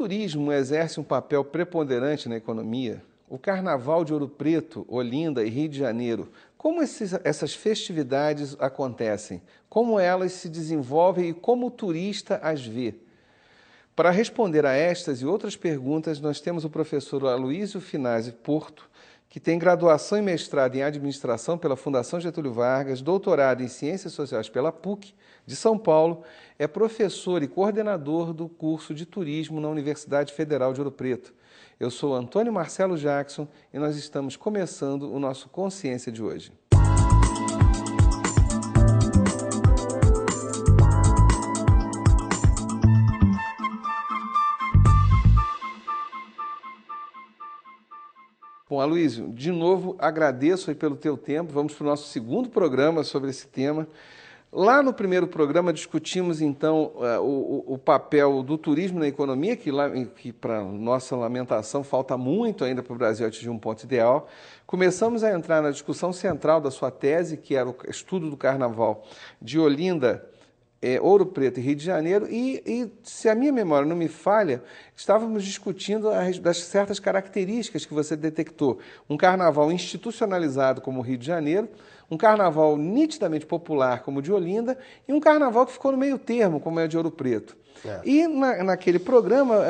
turismo exerce um papel preponderante na economia, o Carnaval de Ouro Preto, Olinda e Rio de Janeiro, como essas festividades acontecem? Como elas se desenvolvem e como o turista as vê? Para responder a estas e outras perguntas, nós temos o professor Aloísio Finazzi Porto, que tem graduação e mestrado em Administração pela Fundação Getúlio Vargas, doutorado em Ciências Sociais pela PUC de São Paulo, é professor e coordenador do curso de Turismo na Universidade Federal de Ouro Preto. Eu sou Antônio Marcelo Jackson e nós estamos começando o nosso Consciência de hoje. Bom, Aloísio, de novo agradeço aí pelo teu tempo. Vamos para o nosso segundo programa sobre esse tema. Lá no primeiro programa discutimos, então, o papel do turismo na economia, que para nossa lamentação, falta muito ainda para o Brasil atingir um ponto ideal. Começamos a entrar na discussão central da sua tese, que era o estudo do Carnaval de Olinda, Ouro Preto e Rio de Janeiro, e se a minha memória não me falha, estávamos discutindo das certas características que você detectou. Um carnaval institucionalizado como o Rio de Janeiro, um carnaval nitidamente popular como o de Olinda, e um carnaval que ficou no meio termo, como é o de Ouro Preto. E naquele programa,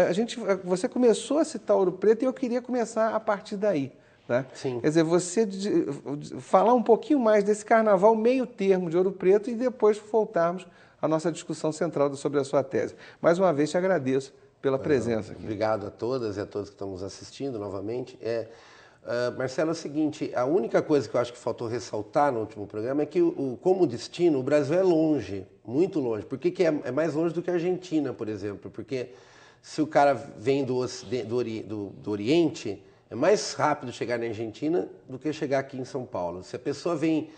você começou a citar Ouro Preto e eu queria começar a partir daí. Tá? Sim. Quer dizer, você falar um pouquinho mais desse carnaval meio termo de Ouro Preto e depois voltarmos à nossa discussão central sobre a sua tese. Mais uma vez te agradeço pela presença aqui. Obrigado a todas e a todos que estão nos assistindo novamente. Marcelo, é o seguinte, a única coisa que eu acho que faltou ressaltar no último programa é que, como destino, o Brasil é longe, muito longe. Por que é mais longe do que a Argentina, por exemplo? Porque se o cara vem do Oriente, é mais rápido chegar na Argentina do que chegar aqui em São Paulo. Se a pessoa vem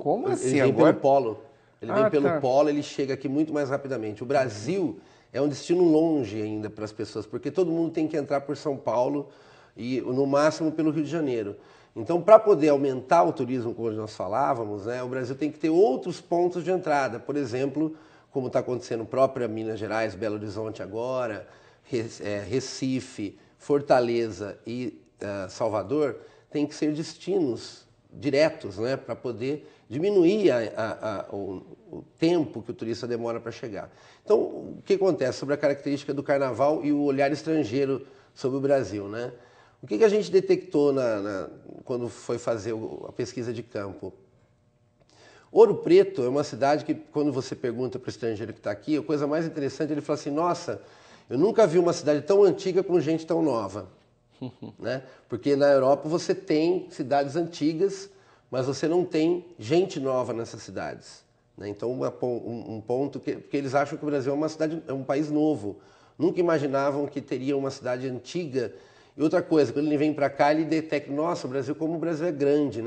Como assim? Ele vem Agora? pelo polo. Ele vem pelo tá. polo, ele chega aqui muito mais rapidamente. O Brasil é um destino longe ainda para as pessoas, porque todo mundo tem que entrar por São Paulo e, no máximo, pelo Rio de Janeiro. Então, para poder aumentar o turismo, como nós falávamos, o Brasil tem que ter outros pontos de entrada. Por exemplo, como está acontecendo própria Minas Gerais, Belo Horizonte agora, Recife, Fortaleza e Salvador, tem que ser destinos diretos, para poder diminuir o tempo que o turista demora para chegar. Então, o que acontece sobre a característica do carnaval e o olhar estrangeiro sobre o Brasil? O que a gente detectou quando foi fazer a pesquisa de campo? Ouro Preto é uma cidade que, quando você pergunta para o estrangeiro que está aqui, a coisa mais interessante, ele fala assim, nossa, eu nunca vi uma cidade tão antiga com gente tão nova. Porque na Europa você tem cidades antigas, mas você não tem gente nova nessas cidades. Então, um ponto porque eles acham que o Brasil é um país novo. Nunca imaginavam que teria uma cidade antiga. E outra coisa, quando ele vem para cá, ele detecta, nossa, como o Brasil é grande,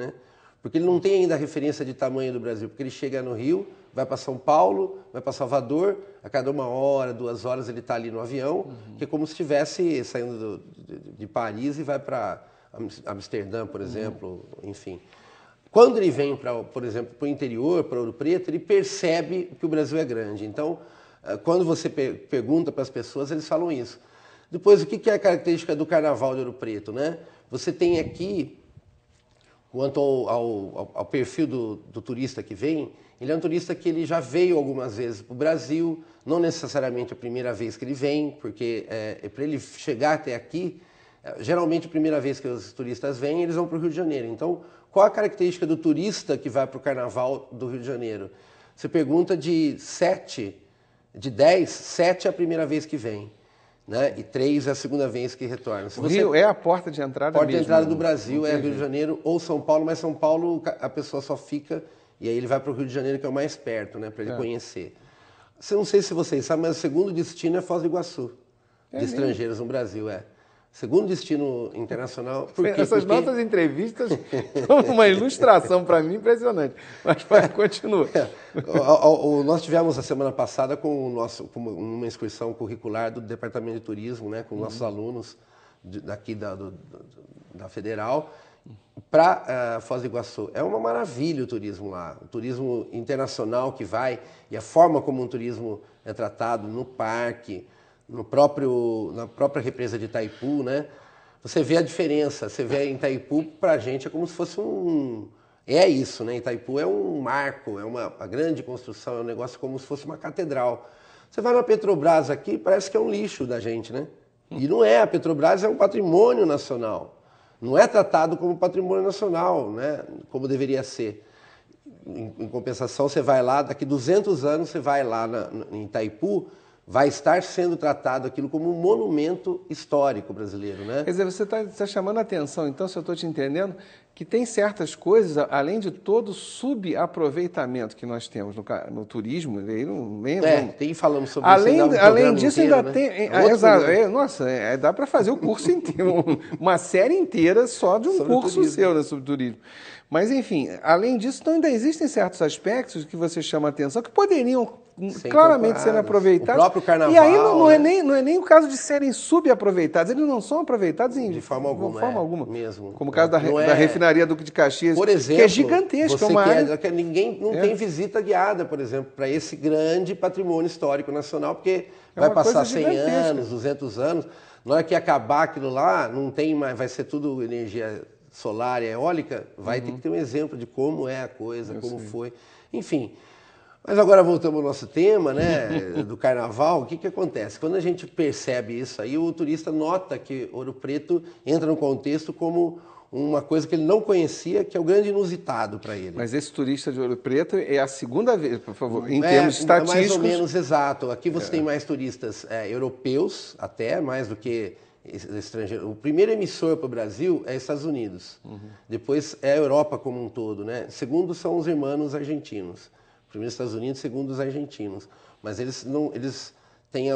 Porque ele não tem ainda a referência de tamanho do Brasil, porque ele chega no Rio, vai para São Paulo, vai para Salvador, a cada 1 hora, 2 horas ele está ali no avião, que é como se estivesse saindo de Paris e vai para Amsterdã, por exemplo, enfim. Quando ele vem, por exemplo, para o interior, para Ouro Preto, ele percebe que o Brasil é grande. Então, quando você pergunta para as pessoas, eles falam isso. Depois, o que é a característica do Carnaval de Ouro Preto? Você tem aqui, quanto ao perfil do turista que vem, ele é um turista que ele já veio algumas vezes para o Brasil, não necessariamente a primeira vez que ele vem, porque para ele chegar até aqui, geralmente a primeira vez que os turistas vêm, eles vão para o Rio de Janeiro. Então, qual a característica do turista que vai para o Carnaval do Rio de Janeiro? Você pergunta de 10, 7 é a primeira vez que vem. E 3 é a segunda vez que retorna. O Rio é a porta de entrada mesmo. A porta de entrada do Brasil é Rio de Janeiro ou São Paulo, mas São Paulo a pessoa só fica e aí ele vai para o Rio de Janeiro, que é o mais perto, para ele conhecer. Não sei se vocês sabem, mas o segundo destino é Foz do Iguaçu, de estrangeiros no Brasil, Segundo destino internacional. Por quê? Essas nossas entrevistas são uma ilustração para mim impressionante. Mas continua. Nós tivemos a semana passada com uma excursão curricular do Departamento de Turismo, com nossos alunos daqui da Federal, para Foz do Iguaçu. É uma maravilha o turismo lá. O turismo internacional que vai e a forma como o turismo é tratado no parque, na própria represa de Itaipu, né? Você vê a diferença. Você vê em Itaipu, para a gente, é como se fosse É isso, né? Itaipu é um marco, é uma grande construção, é um negócio como se fosse uma catedral. Você vai na Petrobras aqui, parece que é um lixo da gente, né? E não é, a Petrobras é um patrimônio nacional. Não é tratado como patrimônio nacional, né? Como deveria ser. Em compensação, você vai lá, daqui 200 anos, você vai lá em Itaipu, vai estar sendo tratado aquilo como um monumento histórico brasileiro, né? Quer dizer, você está chamando a atenção, então, se eu estou te entendendo, que tem certas coisas, além de todo o subaproveitamento que nós temos no turismo, falamos sobre além disso, inteiro, ainda né? tem... exato, nossa, dá para fazer o curso inteiro, uma série inteira só de um sobre curso turismo. seu, né, sobre turismo. Mas, enfim, além disso, então, ainda existem certos aspectos que você chama a atenção que poderiam claramente serem aproveitados. O próprio carnaval. E aí não é nem o caso de serem subaproveitados, eles não são aproveitados de forma alguma. Mesmo. Como o caso da refinaria Duque de Caxias, por exemplo, que é gigantesca. Ninguém não tem visita guiada, por exemplo, para esse grande patrimônio histórico nacional, porque vai passar 100 anos, 200 anos. Na hora que acabar aquilo lá, não tem mais, vai ser tudo energia solar e eólica, vai ter que ter um exemplo de como é a coisa, como foi. Enfim. Mas agora voltamos ao nosso tema, né, do carnaval. O que acontece? Quando a gente percebe isso aí, o turista nota que Ouro Preto entra no contexto como uma coisa que ele não conhecia, que é o grande inusitado para ele. Mas esse turista de Ouro Preto é a segunda vez, por favor, em termos estatísticos. Mais ou menos, exato. Aqui você tem mais turistas europeus, até, mais do que estrangeiro. O primeiro emissor para o Brasil é Estados Unidos. Depois é a Europa como um todo, né? Segundo são os irmãos argentinos. Primeiro Estados Unidos, segundo os argentinos. Mas eles têm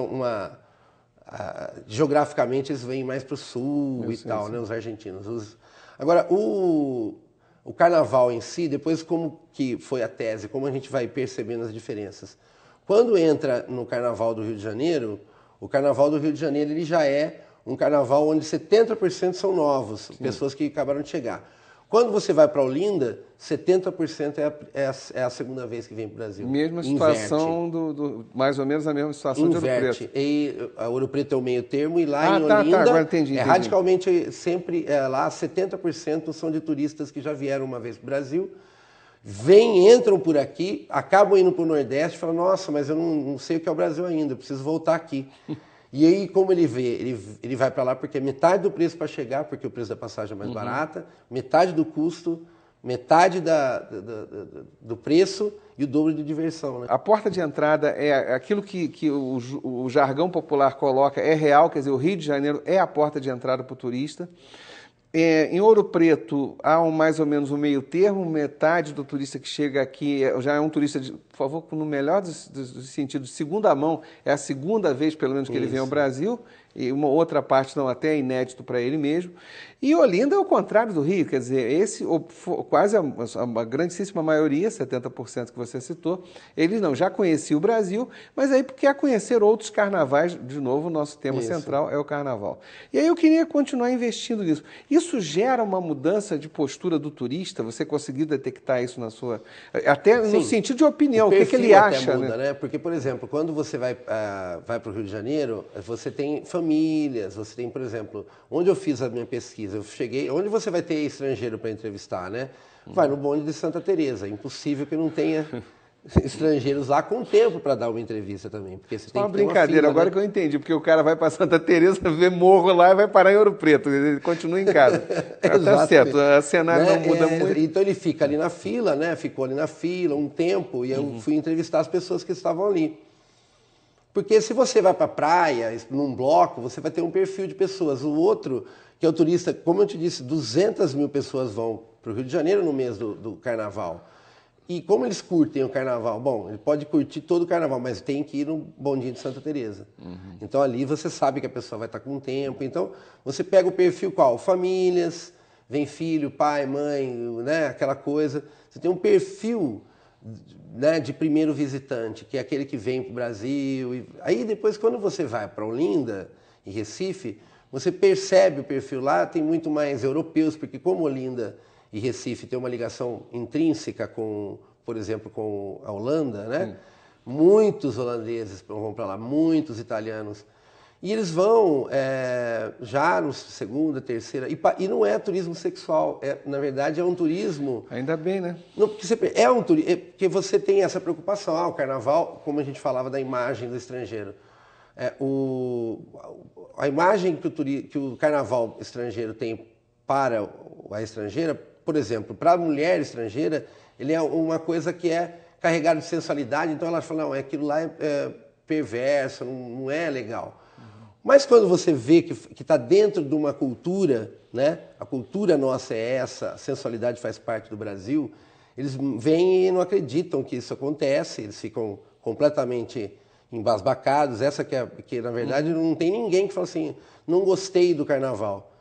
geograficamente eles vêm mais para o sul né, os argentinos. Agora, o carnaval em si, depois como que foi a tese, como a gente vai percebendo as diferenças. Quando entra no Carnaval do Rio de Janeiro, o Carnaval do Rio de Janeiro ele já é um carnaval onde 70% são novos, pessoas que acabaram de chegar. Quando você vai para Olinda, 70% é a segunda vez que vem para o Brasil. Mesma situação, mais ou menos a mesma situação de Ouro Preto. E a Ouro Preto é o meio termo, e lá em Olinda, agora entendi. Radicalmente, sempre lá 70% são de turistas que já vieram uma vez para o Brasil, entram por aqui, acabam indo para o Nordeste e falam, nossa, mas eu não sei o que é o Brasil ainda, eu preciso voltar aqui. E aí, como ele vê, ele vai para lá porque é metade do preço para chegar, porque o preço da passagem é mais barata, metade do custo, metade do preço e o dobro de diversão, né? A porta de entrada é aquilo que o jargão popular coloca, é real, quer dizer, o Rio de Janeiro é a porta de entrada para o turista. Em Ouro Preto há mais ou menos um meio termo, metade do turista que chega aqui já é um turista, por favor, no melhor dos sentidos, de segunda mão, é a segunda vez pelo menos que ele vem ao Brasil, e uma outra parte não, até é inédito para ele mesmo. E Olinda é o contrário do Rio, quer dizer, quase a grandíssima maioria, 70% que você citou, eles já conheciam o Brasil, mas aí quer conhecer outros carnavais, de novo, o nosso tema central é o carnaval. E aí eu queria continuar investindo nisso. Isso gera uma mudança de postura do turista? Você conseguiu detectar isso na sua... Até no sentido de opinião, o que ele acha? Muda, né? Porque, por exemplo, quando você vai para o Rio de Janeiro, você tem famílias, você tem, por exemplo, onde eu fiz a minha pesquisa, eu cheguei, onde você vai ter estrangeiro para entrevistar, né? Vai no bonde de Santa Teresa, é impossível que não tenha estrangeiros lá com tempo para dar uma entrevista também, porque você tem uma que ter brincadeira, uma fila, agora né? Que eu entendi, porque o cara vai para Santa Teresa, vê morro lá e vai parar em Ouro Preto, ele continua em casa. Tá certo, o cenário não muda muito. Então ele fica ali na fila, né? Ficou ali na fila um tempo e eu fui entrevistar as pessoas que estavam ali. Porque se você vai para a praia, num bloco, você vai ter um perfil de pessoas. O outro, que é o turista, como eu te disse, 200 mil pessoas vão para o Rio de Janeiro no mês do carnaval. E como eles curtem o carnaval? Bom, ele pode curtir todo o carnaval, mas tem que ir no bondinho de Santa Teresa. Então ali você sabe que a pessoa vai estar com tempo. Então você pega o perfil qual? Famílias, vem filho, pai, mãe, né? Aquela coisa. Você tem um perfil, né, de primeiro visitante, que é aquele que vem para o Brasil. Aí depois, quando você vai para Olinda e Recife, você percebe o perfil lá, tem muito mais europeus, porque como Olinda e Recife tem uma ligação intrínseca com, por exemplo, com a Holanda, né? Muitos holandeses vão para lá, muitos italianos. E eles vão já no segunda, terceira, e não é turismo sexual, na verdade é um turismo... Ainda bem, né? Não, porque você tem essa preocupação, o carnaval, como a gente falava da imagem do estrangeiro, a imagem que o carnaval estrangeiro tem para a estrangeira, por exemplo, para a mulher estrangeira, ele é uma coisa que é carregado de sensualidade, então ela fala, não, aquilo lá é perverso, não é legal. Mas quando você vê que está dentro de uma cultura, né? A cultura nossa é essa, a sensualidade faz parte do Brasil, eles vêm e não acreditam que isso acontece, eles ficam completamente embasbacados. Essa que na verdade, não tem ninguém que fala assim, não gostei do carnaval.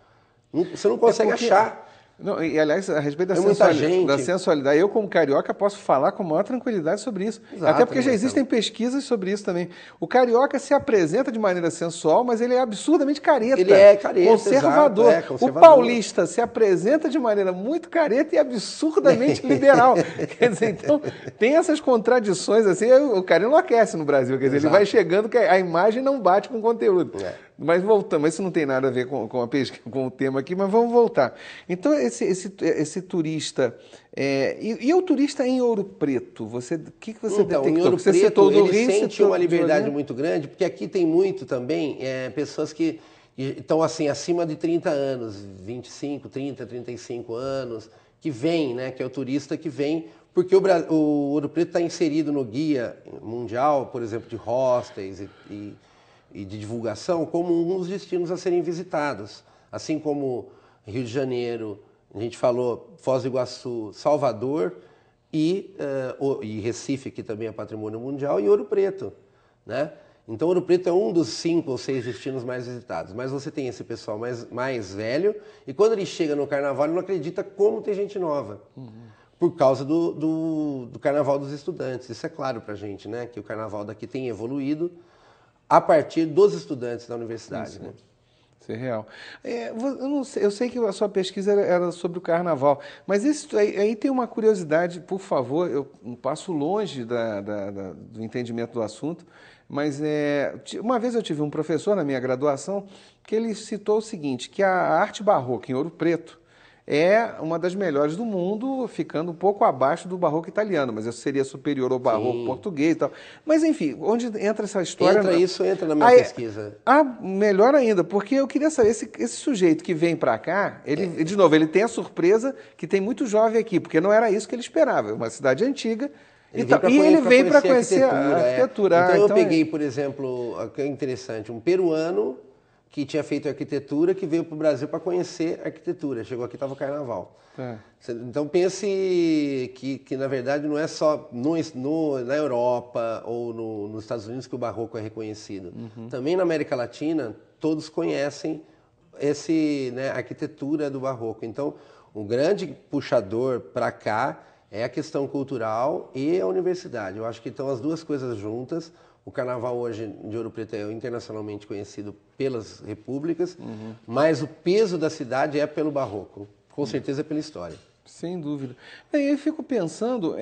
Você não consegue achar. Não, e, aliás, a respeito da sensualidade, eu como carioca posso falar com maior tranquilidade sobre isso. Exato, até porque já existem pesquisas sobre isso também. O carioca se apresenta de maneira sensual, mas ele é absurdamente careta. Ele é careta, conservador. exato, conservador. O paulista se apresenta de maneira muito careta e absurdamente liberal. Quer dizer, então, tem essas contradições assim, o cara enlouquece no Brasil. Quer dizer, ele vai chegando que a imagem não bate com o conteúdo. Mas voltando, mas isso não tem nada a ver com o tema aqui, mas vamos voltar. Então, esse turista... E o turista em Ouro Preto? O que você detectou? Em Ouro você Preto, citou do ele Rio, sente uma liberdade muito grande, porque aqui tem muito também pessoas que estão assim, acima de 30 anos, 25, 30, 35 anos, que vêm, né, que é o turista que vem, porque o Ouro Preto está inserido no guia mundial, por exemplo, de hostels e de divulgação como um dos destinos a serem visitados. Assim como Rio de Janeiro, a gente falou Foz do Iguaçu, Salvador e Recife, que também é patrimônio mundial, e Ouro Preto, né? Então, Ouro Preto é um dos 5 ou 6 destinos mais visitados. Mas você tem esse pessoal mais velho, e quando ele chega no carnaval, ele não acredita como tem gente nova. Por causa do carnaval dos estudantes. Isso é claro pra gente, né? Que o carnaval daqui tem evoluído a partir dos estudantes da universidade. Isso, né? Isso é real. Eu sei que a sua pesquisa era sobre o carnaval, mas isso aí tem uma curiosidade, por favor, eu passo longe do entendimento do assunto, mas uma vez eu tive um professor na minha graduação que ele citou o seguinte, que a arte barroca em Ouro Preto é uma das melhores do mundo, ficando um pouco abaixo do barroco italiano, mas isso seria superior ao barroco português e tal. Mas, enfim, onde entra essa história... Entra na minha pesquisa. Melhor ainda, porque eu queria saber, esse sujeito que vem para cá, de novo, ele tem a surpresa que tem muito jovem aqui, porque não era isso que ele esperava, é uma cidade antiga, ele vem para conhecer a arquitetura. Então eu peguei, por exemplo, que é interessante, um peruano que tinha feito arquitetura, que veio para o Brasil para conhecer arquitetura. Chegou aqui, estava o carnaval. Então pense que, na verdade, não é só na Europa ou nos Estados Unidos que o barroco é reconhecido. Também na América Latina, todos conhecem a arquitetura do barroco. Então, o grande puxador para cá é a questão cultural e a universidade. Eu acho que estão as duas coisas juntas. O carnaval hoje de Ouro Preto é internacionalmente conhecido pelas repúblicas, mas o peso da cidade é pelo barroco, com certeza é pela história. Sem dúvida. Eu fico pensando,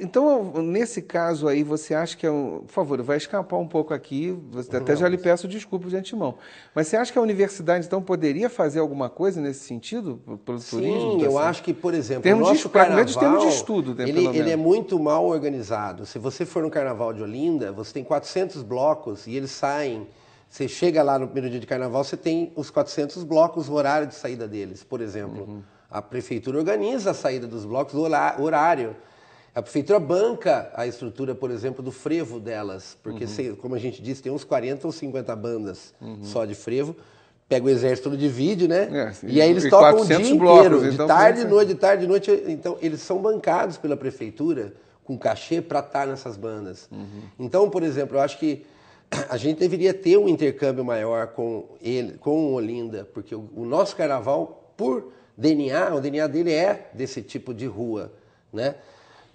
então, nesse caso aí, você acha que por favor, vai escapar um pouco aqui, até já lhe peço desculpas de antemão, mas você acha que a universidade, então, poderia fazer alguma coisa nesse sentido, pelo turismo? Sim, eu acho que, por exemplo, o nosso carnaval, termo de estudo, ele é muito mal organizado. Se você for no Carnaval de Olinda, você tem 400 blocos e eles saem. Você chega lá no primeiro dia de carnaval, você tem os 400 blocos, o horário de saída deles, por exemplo. A prefeitura organiza a saída dos blocos, o horário. A prefeitura banca a estrutura, por exemplo, do frevo delas, porque, como a gente disse, tem uns 40 ou 50 bandas só de frevo. Pega o exército, tudo divide, né? E aí eles tocam o dia inteiro, de tarde de noite. Então, eles são bancados pela prefeitura com cachê para estar nessas bandas. Então, por exemplo, eu acho que a gente deveria ter um intercâmbio maior com o Olinda, porque o nosso carnaval, por DNA, o DNA dele é desse tipo de rua, né?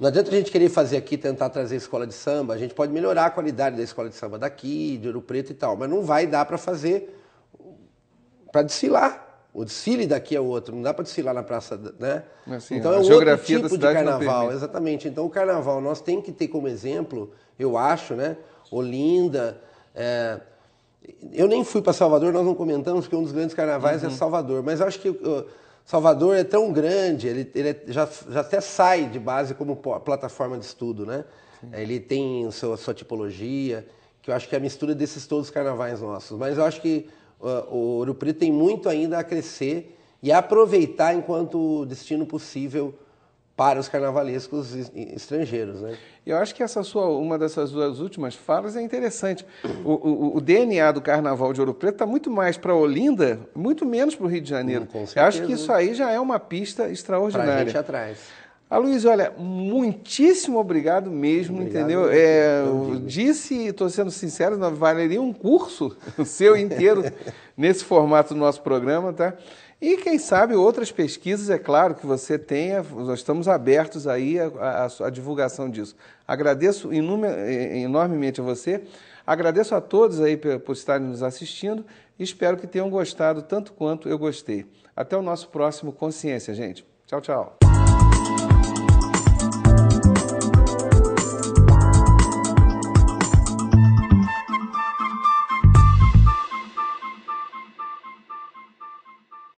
Não adianta a gente querer fazer aqui, tentar trazer escola de samba, a gente pode melhorar a qualidade da escola de samba daqui, de Ouro Preto e tal, mas não vai dar para fazer, para desfilar. O desfile daqui é outro, não dá para desfilar na praça, né? Assim, então é um outro tipo de carnaval, exatamente. Então o carnaval nós tem que ter como exemplo, eu acho, né? Olinda, Eu nem fui para Salvador, nós não comentamos, porque um dos grandes carnavais é Salvador. Mas eu acho que Salvador é tão grande, já até sai de base como plataforma de estudo, né? Ele tem a sua tipologia, que eu acho que é a mistura desses todos os carnavais nossos. Mas eu acho que o Ouro Preto tem muito ainda a crescer e a aproveitar enquanto destino possível para os carnavalescos estrangeiros, né? Eu acho que uma dessas duas últimas falas é interessante. O DNA do Carnaval de Ouro Preto está muito mais para Olinda, muito menos para o Rio de Janeiro. Com certeza. Eu acho que isso aí já é uma pista extraordinária. Para a gente atrás. Aloysio, olha, muitíssimo obrigado mesmo, Obrigado, entendeu? Eu disse, estou sendo sincero, não valeria um curso seu inteiro nesse formato do nosso programa, tá? E quem sabe outras pesquisas, é claro, que você tenha, nós estamos abertos aí à divulgação disso. Agradeço enormemente a você, agradeço a todos aí por estarem nos assistindo e espero que tenham gostado tanto quanto eu gostei. Até o nosso próximo Consciência, gente. Tchau, tchau.